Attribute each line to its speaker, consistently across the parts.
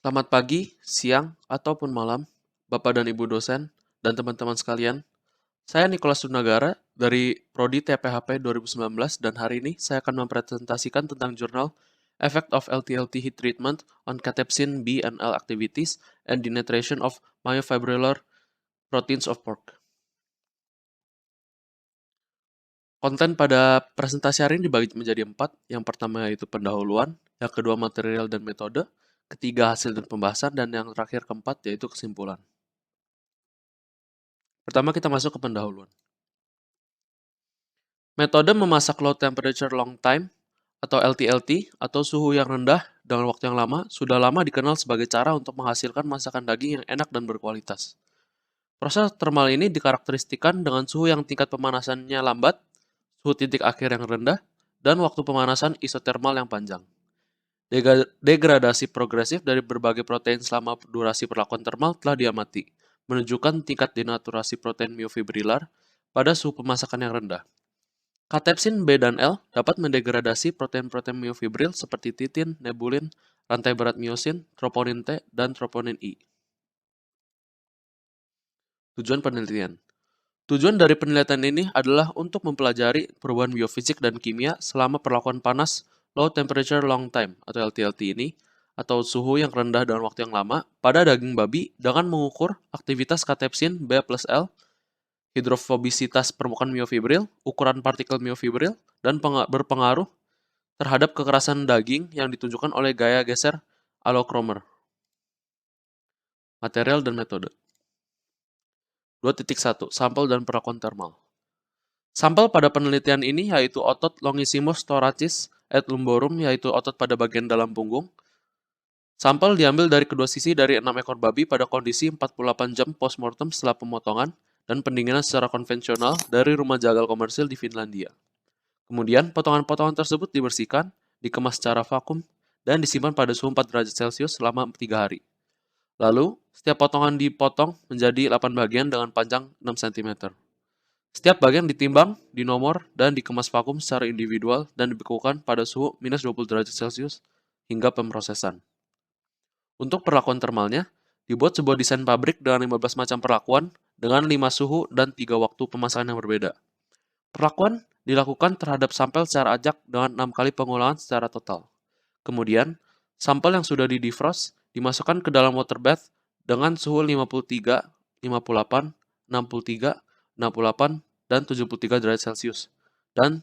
Speaker 1: Selamat pagi, siang, ataupun malam, Bapak dan Ibu dosen, dan teman-teman sekalian. Saya Nicholas Sunagara dari Prodi TPHP 2019 dan hari ini saya akan mempresentasikan tentang jurnal Effect of LTLT Heat Treatment on Cathepsin B and L Activities and Denaturation of Myofibrillar Proteins of Pork. Konten pada presentasi hari ini dibagi menjadi 4. Yang pertama yaitu pendahuluan, yang kedua material dan metode, ketiga hasil dan pembahasan, dan yang terakhir keempat yaitu kesimpulan. Pertama kita masuk ke pendahuluan. Metode memasak low temperature long time atau LTLT atau suhu yang rendah dengan waktu yang lama sudah lama dikenal sebagai cara untuk menghasilkan masakan daging yang enak dan berkualitas. Proses thermal ini dikarakteristikan dengan suhu yang tingkat pemanasannya lambat, suhu titik akhir yang rendah, dan waktu pemanasan isotermal yang panjang. Degradasi progresif dari berbagai protein selama durasi perlakuan thermal telah diamati, menunjukkan tingkat denaturasi protein myofibrillar pada suhu pemasakan yang rendah. Cathepsin B dan L dapat mendegradasi protein-protein myofibril seperti titin, nebulin, rantai berat myosin, troponin T, dan troponin I. Tujuan penelitian. Tujuan dari penelitian ini adalah untuk mempelajari perubahan biofisik dan kimia selama perlakuan panas low temperature long time atau LTLT ini, atau suhu yang rendah dalam waktu yang lama, pada daging babi dengan mengukur aktivitas cathepsin B plus L, hidrofobisitas permukaan myofibril, ukuran partikel myofibril, dan berpengaruh terhadap kekerasan daging yang ditunjukkan oleh gaya geser allokromer. Material dan metode. 2.1. Sampel dan perlakuan thermal. Sampel pada penelitian ini yaitu otot longissimus thoracis et lumborum, yaitu otot pada bagian dalam punggung. Sampel diambil dari kedua sisi dari 6 ekor babi pada kondisi 48 jam postmortem setelah pemotongan dan pendinginan secara konvensional dari rumah jagal komersil di Finlandia. Kemudian, potongan-potongan tersebut dibersihkan, dikemas secara vakum, dan disimpan pada suhu 4 derajat Celcius selama 3 hari. Lalu, setiap potongan dipotong menjadi 8 bagian dengan panjang 6 cm. Setiap bagian ditimbang, dinomor, dan dikemas vakum secara individual dan dibekukan pada suhu minus 20 derajat Celcius hingga pemrosesan. Untuk perlakuan thermalnya, dibuat sebuah desain pabrik dengan 15 macam perlakuan dengan 5 suhu dan 3 waktu pemasakan yang berbeda. Perlakuan dilakukan terhadap sampel secara acak dengan 6 kali pengulangan secara total. Kemudian, sampel yang sudah di-defrost dimasukkan ke dalam water bath dengan suhu 53, 58, 63, 68, dan 73 derajat Celcius. Dan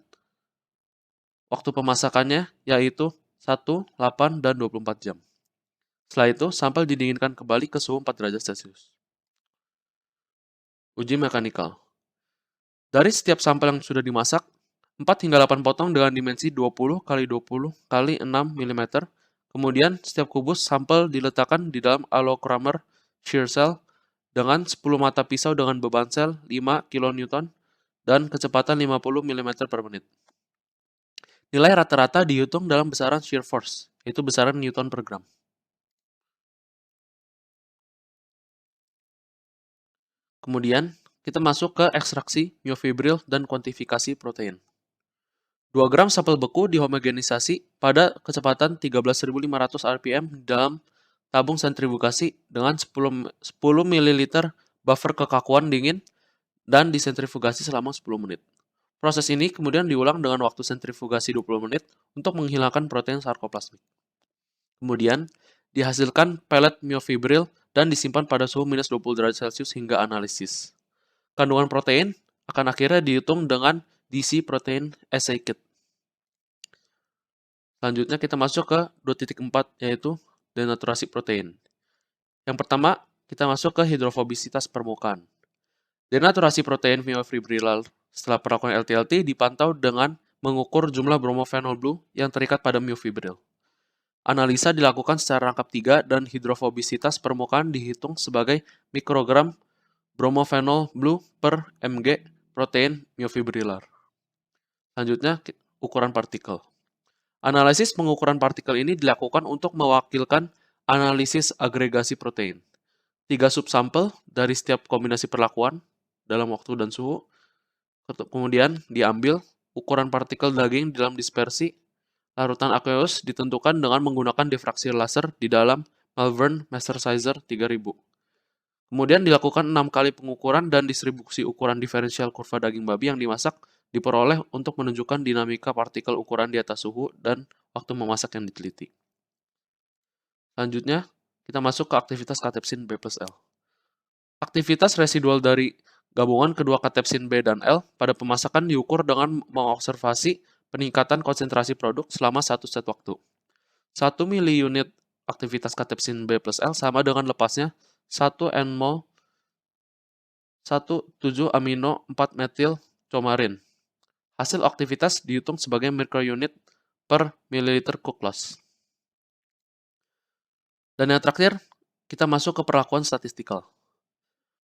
Speaker 1: waktu pemasakannya yaitu 1, 8, dan 24 jam. Setelah itu, sampel didinginkan kembali ke suhu 4 derajat Celcius. Uji mekanikal. Dari setiap sampel yang sudah dimasak, 4 hingga 8 potong dengan dimensi 20 x 20 x 6 mm. Kemudian, setiap kubus sampel diletakkan di dalam allocromer shear cell dengan 10 mata pisau dengan beban sel 5 kN dan kecepatan 50 mm per menit. Nilai rata-rata dihitung dalam besaran shear force, yaitu besaran Newton per gram. Kemudian, kita masuk ke ekstraksi myofibril dan kuantifikasi protein. 2 gram sampel beku dihomogenisasi pada kecepatan 13.500 rpm dalam tabung sentrifugasi dengan 10 ml buffer kekakuan dingin dan disentrifugasi selama 10 menit. Proses ini kemudian diulang dengan waktu sentrifugasi 20 menit untuk menghilangkan protein sarkoplasmik. Kemudian, dihasilkan pelet myofibril dan disimpan pada suhu minus 20 derajat Celcius hingga analisis. Kandungan protein akan akhirnya dihitung dengan DC Protein Assay Kit. Selanjutnya kita masuk ke 2.4 yaitu denaturasi protein. Yang pertama, kita masuk ke hidrofobisitas permukaan. Denaturasi protein myofibrillar setelah perlakuan LTLT dipantau dengan mengukur jumlah bromophenol blue yang terikat pada myofibril. Analisa dilakukan secara rangkap 3 dan hidrofobisitas permukaan dihitung sebagai mikrogram bromophenol blue per mg protein myofibrillar. Selanjutnya, ukuran partikel. Analisis pengukuran partikel ini dilakukan untuk mewakilkan analisis agregasi protein. 3 subsampel dari setiap kombinasi perlakuan dalam waktu dan suhu. Kemudian diambil ukuran partikel daging dalam dispersi. Larutan aqueous ditentukan dengan menggunakan difraksi laser di dalam Malvern Master Sizer 3000. Kemudian dilakukan 6 kali pengukuran dan distribusi ukuran diferensial kurva daging babi yang dimasak diperoleh untuk menunjukkan dinamika partikel ukuran di atas suhu dan waktu memasak yang diteliti. Selanjutnya, kita masuk ke aktivitas katepsin B plus L. Aktivitas residual dari gabungan kedua katepsin B dan L pada pemasakan diukur dengan mengobservasi peningkatan konsentrasi produk selama satu set waktu. 1 mili unit aktivitas katepsin B plus L sama dengan lepasnya 1 nmol 1,7-amino 4-metil coumarin. Hasil aktivitas dihitung sebagai mikrounit per mililiter cook loss. Dan yang terakhir, kita masuk ke perlakuan statistikal.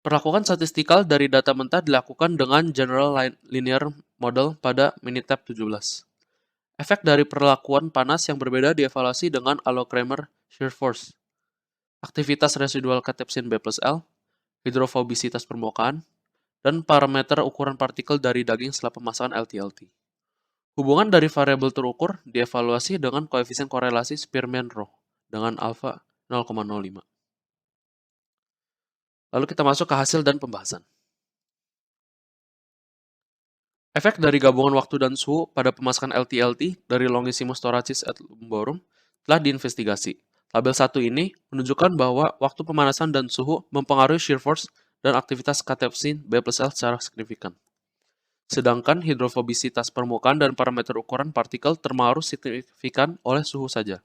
Speaker 1: Perlakuan statistikal dari data mentah dilakukan dengan General Linear Model pada Minitab 17. Efek dari perlakuan panas yang berbeda dievaluasi dengan Allo-Kramer shear force, aktivitas residual katepsin B plus L, hidrofobisitas permukaan, dan parameter ukuran partikel dari daging setelah pemasakan LTLT. Hubungan dari variabel terukur dievaluasi dengan koefisien korelasi Spearman-Rho dengan alfa 0,05. Lalu kita masuk ke hasil dan pembahasan. Efek dari gabungan waktu dan suhu pada pemasakan LTLT dari Longissimus thoracis et lumborum telah diinvestigasi. Tabel 1 ini menunjukkan bahwa waktu pemanasan dan suhu mempengaruhi shear force dan aktivitas katepsin B plus L secara signifikan. Sedangkan hidrofobisitas permukaan dan parameter ukuran partikel terpengaruh signifikan oleh suhu saja.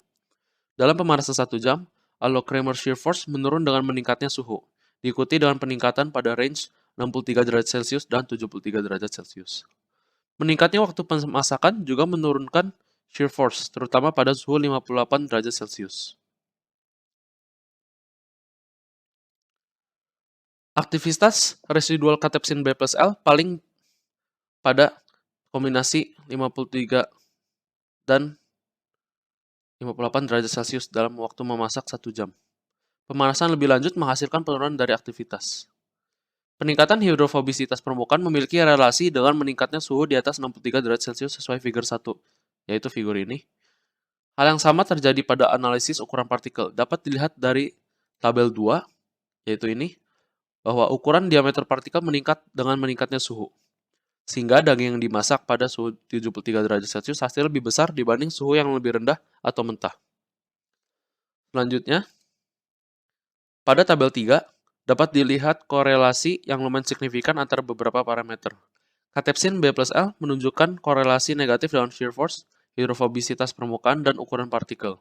Speaker 1: Dalam pemanasan 1 jam, Allo-Kramer shear force menurun dengan meningkatnya suhu, diikuti dengan peningkatan pada range 63 derajat Celcius dan 73 derajat Celcius. Meningkatnya waktu pemasakan juga menurunkan shear force, terutama pada suhu 58 derajat Celcius. Aktivitas residual katepsin B plus L paling pada kombinasi 53 dan 58 derajat Celcius dalam waktu memasak 1 jam. Pemanasan lebih lanjut menghasilkan penurunan dari aktivitas. Peningkatan hidrofobisitas permukaan memiliki relasi dengan meningkatnya suhu di atas 63 derajat Celcius sesuai figur 1, yaitu figur ini. Hal yang sama terjadi pada analisis ukuran partikel. Dapat dilihat dari tabel 2, yaitu ini, bahwa ukuran diameter partikel meningkat dengan meningkatnya suhu. Sehingga daging yang dimasak pada suhu 73 derajat Celcius hasilnya lebih besar dibanding suhu yang lebih rendah atau mentah. Selanjutnya, pada tabel 3, dapat dilihat korelasi yang lumayan signifikan antara beberapa parameter. Katepsin B plus L menunjukkan korelasi negatif dengan shear force, hidrofobisitas permukaan, dan ukuran partikel.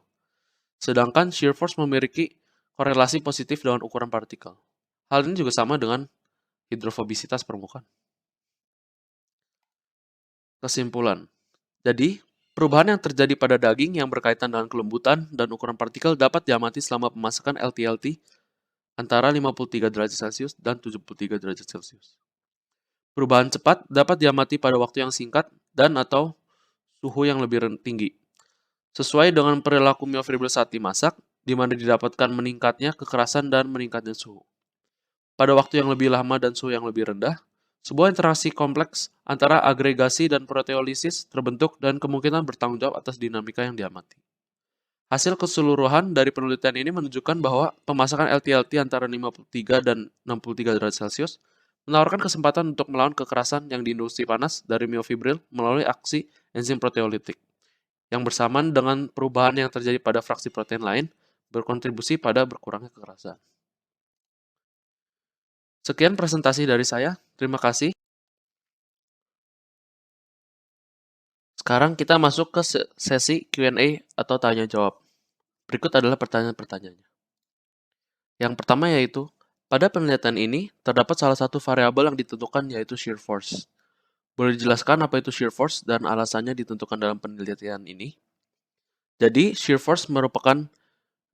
Speaker 1: Sedangkan shear force memiliki korelasi positif dengan ukuran partikel. Hal ini juga sama dengan hidrofobisitas permukaan. Kesimpulan. Jadi, perubahan yang terjadi pada daging yang berkaitan dengan kelembutan dan ukuran partikel dapat diamati selama pemasakan LTLT antara 53 derajat Celcius dan 73 derajat Celcius. Perubahan cepat dapat diamati pada waktu yang singkat dan atau suhu yang lebih tinggi. Sesuai dengan perilaku myofibril saat dimasak, di mana didapatkan meningkatnya kekerasan dan meningkatnya suhu. Pada waktu yang lebih lama dan suhu yang lebih rendah, sebuah interaksi kompleks antara agregasi dan proteolisis terbentuk dan kemungkinan bertanggung jawab atas dinamika yang diamati. Hasil keseluruhan dari penelitian ini menunjukkan bahwa pemasakan LTLT antara 53 dan 63 derajat Celcius menawarkan kesempatan untuk melawan kekerasan yang diinduksi panas dari myofibril melalui aksi enzim proteolitik, yang bersamaan dengan perubahan yang terjadi pada fraksi protein lain berkontribusi pada berkurangnya kekerasan. Sekian presentasi dari saya. Terima kasih. Sekarang kita masuk ke sesi Q&A atau tanya jawab. Berikut adalah pertanyaan-pertanyaannya. Yang pertama yaitu, pada penelitian ini terdapat salah satu variabel yang ditentukan yaitu shear force. Boleh dijelaskan apa itu shear force dan alasannya ditentukan dalam penelitian ini? Jadi, shear force merupakan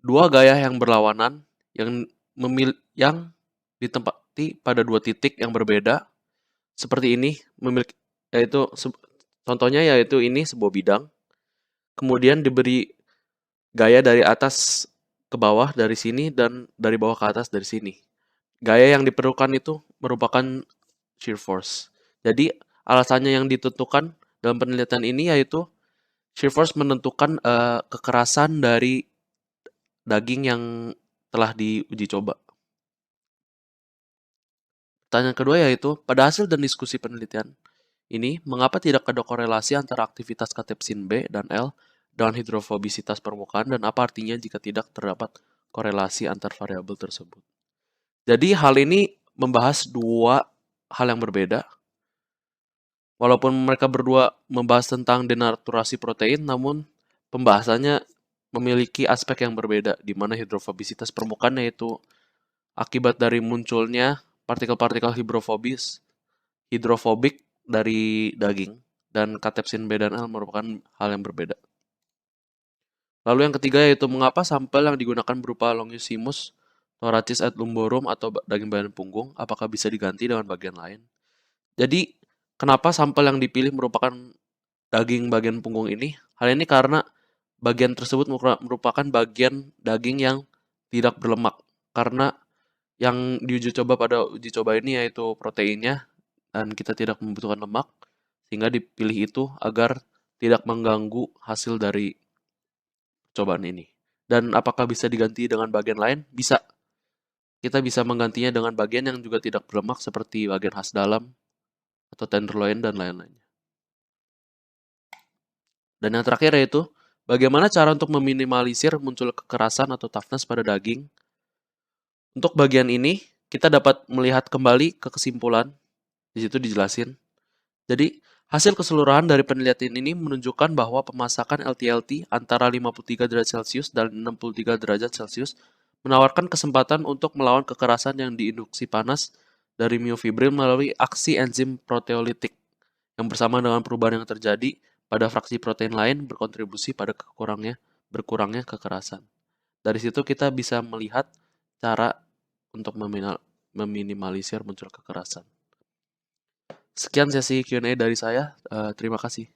Speaker 1: dua gaya yang berlawanan yang ditempati pada dua titik yang berbeda seperti ini, contohnya yaitu ini sebuah bidang, kemudian diberi gaya dari atas ke bawah dari sini dan dari bawah ke atas dari sini. Gaya yang diperlukan itu merupakan shear force. Jadi alasannya yang ditentukan dalam penelitian ini yaitu shear force menentukan kekerasan dari daging yang telah diuji coba. Pertanyaan kedua yaitu, pada hasil dan diskusi penelitian ini, mengapa tidak ada korelasi antara aktivitas katepsin B dan L dengan hidrofobisitas permukaan dan apa artinya jika tidak terdapat korelasi antar variabel tersebut? Jadi hal ini membahas dua hal yang berbeda. Walaupun mereka berdua membahas tentang denaturasi protein, namun pembahasannya memiliki aspek yang berbeda, di mana hidrofobisitas permukaan yaitu akibat dari munculnya partikel-partikel hidrofobik dari daging, dan katepsin B dan L merupakan hal yang berbeda. Lalu yang ketiga yaitu mengapa sampel yang digunakan berupa Longissimus thoracis et lumborum atau daging bagian punggung, apakah bisa diganti dengan bagian lain? Jadi, kenapa sampel yang dipilih merupakan daging bagian punggung ini? Hal ini karena bagian tersebut merupakan bagian daging yang tidak berlemak. Karena yang diuji coba pada uji coba ini yaitu proteinnya, dan kita tidak membutuhkan lemak, sehingga dipilih itu agar tidak mengganggu hasil dari cobaan ini. Dan apakah bisa diganti dengan bagian lain? Bisa. Kita bisa menggantinya dengan bagian yang juga tidak berlemak seperti bagian khas dalam atau tenderloin dan lain-lainnya. Dan yang terakhir yaitu, bagaimana cara untuk meminimalisir muncul kekerasan atau toughness pada daging? Untuk bagian ini, kita dapat melihat kembali ke kesimpulan. Di situ dijelasin. Jadi, hasil keseluruhan dari penelitian ini menunjukkan bahwa pemasakan LTLT antara 53 derajat Celcius dan 63 derajat Celcius menawarkan kesempatan untuk melawan kekerasan yang diinduksi panas dari myofibril melalui aksi enzim proteolitik yang bersama dengan perubahan yang terjadi pada fraksi protein lain berkontribusi pada berkurangnya kekerasan. Dari situ kita bisa melihat cara untuk meminimalisir muncul kekerasan. Sekian sesi Q&A dari saya. Terima kasih.